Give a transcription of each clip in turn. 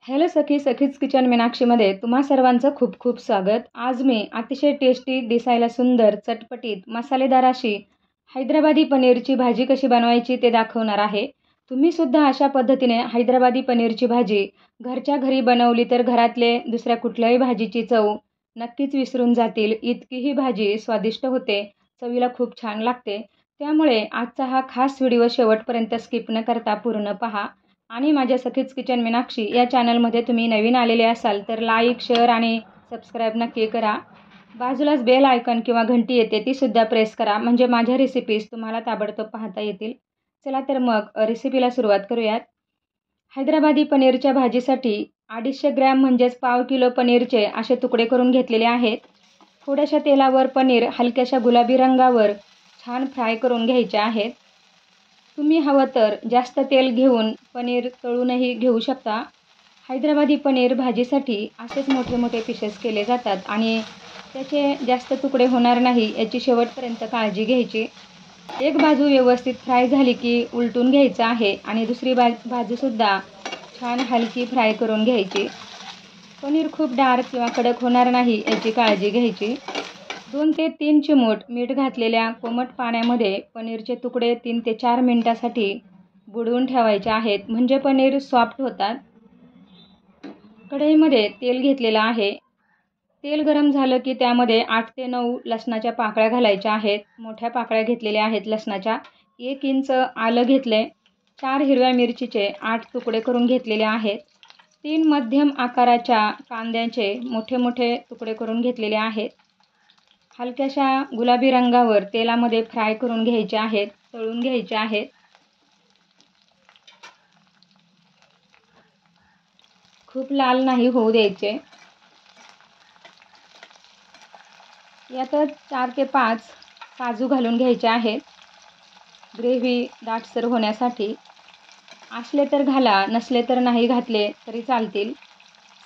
Hello सखी, सखीज kitchen मीनाक्षीमध्ये तुम्हा सर्वांचं खूप खूप स्वागत. आज मी अतिशय टेस्टी, दिसायला सुंदर, चटपटीत, मसालेदार अशी हैदराबादी पनीरची भाजी कशी बनवायची ते दाखवणार आहे. तुम्ही सुद्धा अशा पद्धतीने हैदराबादी पनीरची भाजी घरच्या घरी बनवली तर घरातले दुसऱ्या कुठल्याही भाजीची चव नक्कीच विसरून जातील. इतकी ही भाजी स्वादिष्ट होते, चवीला खूप छान लागते. त्यामुळे आजचा हा खास व्हिडिओ शेवटपर्यंत स्किप न करता पूर्ण पहा. आणि माझ्या सखीज किचन मीनाक्षी या चॅनलमध्ये तुम्ही नवीन आलेले असाल तर लाईक, शेअर आणि सबस्क्राईब नक्की करा. बाजूलाच बेल आयकॉन किंवा घंटी येते ती सुद्धा प्रेस करा, म्हणजे माझ्या रेसिपीज तुम्हाला ताबडतोब पाहता येतील. चला तर मग रेसिपीला सुरुवात करूयात. हैदराबादी पनीरच्या भाजीसाठी 250 ग्रॅम म्हणजेच पाव किलो पनीरचे असे तुकडे करून घेतलेले आहेत. थोड्याशा तेलावर पनीर हलक्याशा गुलाबी रंगावर छान फ्राय करून घ्यायचे आहेत. तुम्ही हवं तर जास्त तेल घेऊन पनीर तळूनही घेऊ शकता. हैदराबादी पनीर भाजीसाठी असेच मोठे मोठे पीसेस केले जातात आणि त्याचे जास्त तुकडे होणार नाही याची शेवटपर्यंत काळजी घ्यायची. एक बाजू व्यवस्थित फ्राय झाली की उलटून घ्यायचं आहे आणि दुसरी बाजूसुद्धा छान हलकी फ्राय करून घ्यायची. पनीर खूप डार्क किंवा कडक होणार नाही याची काळजी घ्यायची. 2 ते 3 चिमूट मीठ घातलेल्या कोमट पाण्यामध्ये पनीरचे तुकडे 3 ते 4 मिनिटासाठी बुडवून ठेवायचे आहेत, म्हणजे पनीर सॉफ्ट होतात. कढईमध्ये तेल घेतलेलं आहे. तेल गरम झालं की त्यामध्ये 8 ते 9 लसणाच्या पाकळ्या घालायच्या आहेत. मोठ्या पाकळ्या घेतलेल्या आहेत लसणाच्या. 1 इंच आलं घेतले. 4 हिरव्या मिरचीचे 8 तुकडे करून घेतलेले आहेत. 3 मध्यम आकाराच्या कांद्याचे मोठे मोठे तुकडे करून घेतलेले आहेत. हलक्याशा गुलाबी रंगावर तेलामध्ये फ्राय करून घ्यायचे आहेत, तळून घ्यायचे आहेत. खूप लाल नाही होऊ द्यायचे. यातच 4 ते 5 काजू घालून घ्यायचे आहेत, ग्रेव्ही दाटसर होण्यासाठी. असले तर घाला, नसले तर नाही घातले तरी चालतील.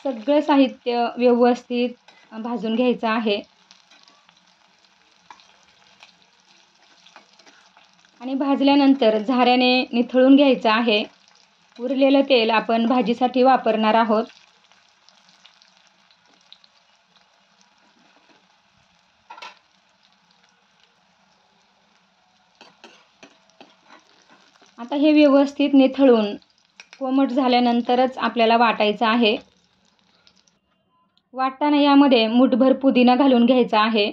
सगळं साहित्य व्यवस्थित भाजून घ्यायचं आहे आणि भाजल्यानंतर झाऱ्याने निथळून घ्यायचं आहे. उरलेलं तेल आपण भाजीसाठी वापरणार आहोत. आता हे व्यवस्थित निथळून कोमट झाल्यानंतरच आपल्याला वाटायचं आहे. वाटताना यामध्ये मुठभर पुदिना घालून घ्यायचा आहे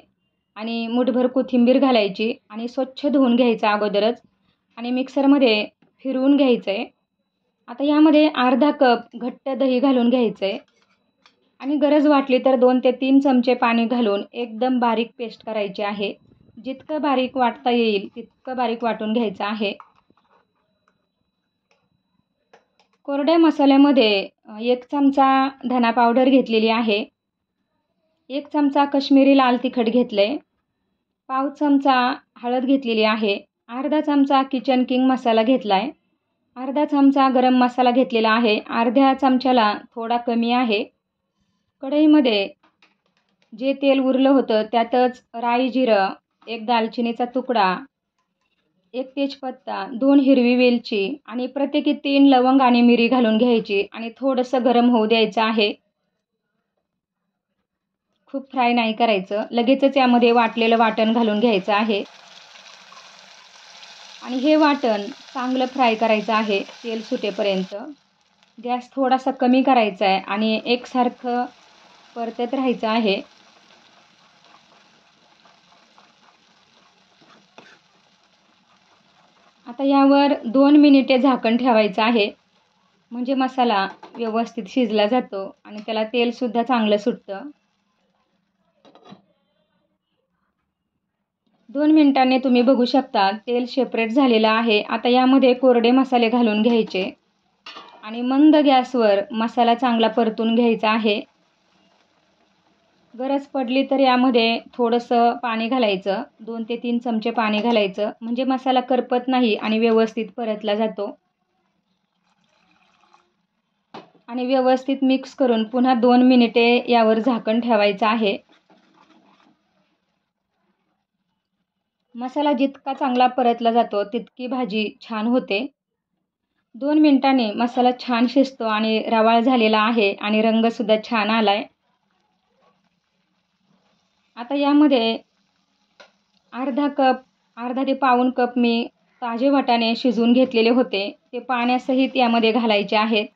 आणि मुठभर कोथिंबीर घालायची आणि स्वच्छ धुवून घ्यायचं अगोदरच आणि मिक्सरमध्ये फिरवून घ्यायचं आहे. आता यामध्ये अर्धा कप घट्ट दही घालून घ्यायचं आहे आणि गरज वाटली तर 2 ते 3 चमचे पाणी घालून एकदम बारीक पेस्ट करायची आहे. जितकं बारीक वाटता येईल तितकं बारीक वाटून घ्यायचं आहे. कोरड्या मसाल्यामध्ये 1 चमचा धना पावडर घेतलेली आहे. 1 चमचा कश्मीरी लाल तिखट घेतले. पाव चमचा हळद घेतलेली आहे. अर्धा चमचा किचन किंग मसाला घेतला आहे. अर्धा चमचा गरम मसाला घेतलेला आहे. अर्ध्या चमच्याला थोडा कमी आहे. कढईमध्ये जे तेल उरलं होतं त्यातच राई, जिरं, 1 दालचिनीचा तुकडा, 1 तेजपत्ता, 2 हिरवी वेलची आणि प्रत्येकी 3 लवंग आणि मिरी घालून घ्यायची आणि थोडंसं गरम होऊ द्यायचं आहे. खूप फ्राय नाही करायचं. लगेचच यामध्ये वाटलेलं वाटण घालून घ्यायचं आहे आणि हे वाटण चांगलं फ्राय करायचं आहे तेल सुटेपर्यंत. गॅस थोडासा कमी करायचा आहे आणि एकसारखं परतत राहायचं आहे. आता यावर 2 मिनिटे झाकण ठेवायचं आहे, म्हणजे मसाला व्यवस्थित शिजला जातो आणि त्याला तेलसुद्धा चांगलं सुटतं. 2 मिनिटांनी तुम्ही बघू शकता तेल सेपरेट झालेलं आहे. आता यामध्ये कोरडे मसाले घालून घ्यायचे आणि मंद गॅसवर मसाला चांगला परतून घ्यायचा आहे. गरज पडली तर यामध्ये थोडंसं पाणी घालायचं. 2 ते 3 चमचे पाणी घालायचं, म्हणजे मसाला करपत नाही आणि व्यवस्थित परतला जातो. आणि व्यवस्थित मिक्स करून पुन्हा 2 मिनिटे यावर झाकण ठेवायचं आहे. मसाला जितका चांगला परतला जातो तितकी भाजी छान होते. 2 मिनिटांनी मसाला छान शिजतो आणि रवाळ झालेला आहे आणि रंगसुद्धा छान आला आहे. आता यामध्ये अर्धा ते पाऊण कप मी ताजे वाटाणे शिजवून घेतलेले होते. ते पाण्यासहित यामध्ये घालायचे आहेत.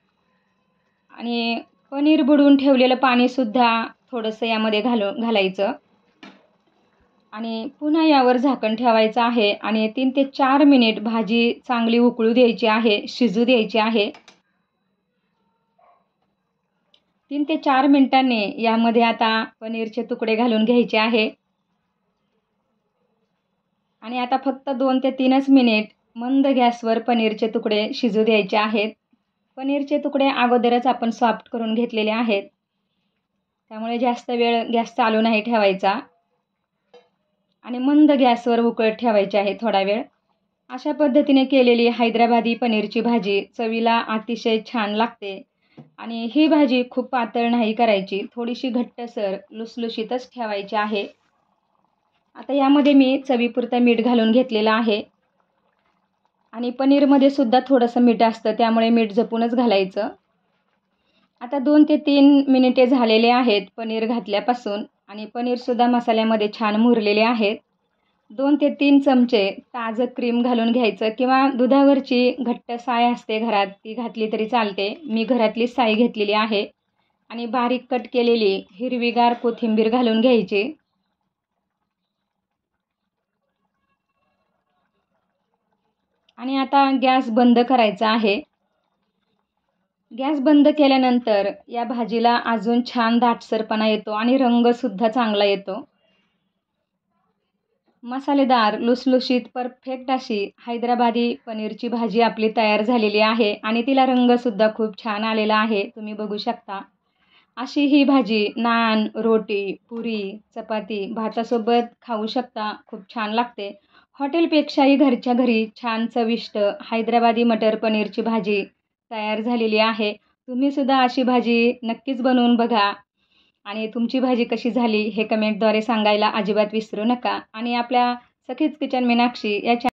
आणि पनीर बुडवून ठेवलेलं पाणीसुद्धा थोडंसं यामध्ये घालायचं. आणि पुन्हा यावर झाकण ठेवायचं आहे आणि 3 ते 4 मिनिट भाजी चांगली उकळू द्यायची आहे, शिजू द्यायची आहे. 3 ते 4 मिनिटांनी यामध्ये आता पनीरचे तुकडे घालून घ्यायचे आहे. आणि आता फक्त 2 ते 3च मिनिट मंद गॅसवर पनीरचे तुकडे शिजू द्यायचे आहेत. पनीरचे तुकडे अगोदरच आपण सॉफ्ट करून घेतलेले आहेत. त्यामुळे जास्त वेळ गॅस चालू नाही ठेवायचा आणि मंद गॅसवर उकळत ठेवायची आहे थोडा वेळ. अशा पद्धतीने केलेली हैदराबादी पनीरची भाजी चवीला अतिशय छान लागते. आणि ही भाजी खूप पातळ नाही करायची, थोडीशी घट्टसर लुसलुशीतच ठेवायची आहे. आता यामध्ये मी चवीपुरतं मीठ घालून घेतलेलं आहे. आणि पनीरमध्ये सुद्धा थोडंसं मीठ असतं, त्यामुळे मीठ जपूनच घालायचं. आता 2 ते 3 मिनिटे झालेले आहेत पनीर घातल्यापासून आणि पनीरसुद्धा मसाल्यामध्ये छान मुरलेले आहेत. 2 ते 3 चमचे ताजं क्रीम घालून घ्यायचं किंवा दुधावरची घट्ट साय असते घरात, ती घातली तरी चालते. मी घरातली साय घेतलेली आहे. आणि बारीक कट केलेली हिरवीगार कोथिंबीर घालून घ्यायची. आणि आता गॅस बंद करायचा आहे. गॅस बंद केल्यानंतर या भाजीला अजून छान दाटसरपणा येतो आणि रंगसुद्धा चांगला येतो. मसालेदार, लुसलुशीत, परफेक्ट अशी हैदराबादी पनीरची भाजी आपली तयार झालेली आहे आणि तिला रंगसुद्धा खूप छान आलेला आहे, तुम्ही बघू शकता. अशी ही भाजी नान, रोटी, पुरी, चपाती, भातासोबत खाऊ शकता. खूप छान लागते. हॉटेलपेक्षाही घरच्या घरी छान चविष्ट हैदराबादी मटर पनीरची भाजी तयार झालेली आहे. तुम्हीसुद्धा अशी भाजी नक्कीच बनवून बघा आणि तुमची भाजी कशी झाली हे कमेंटद्वारे सांगायला अजिबात विसरू नका. आणि आपल्या सखीच किचन मीनाक्षी या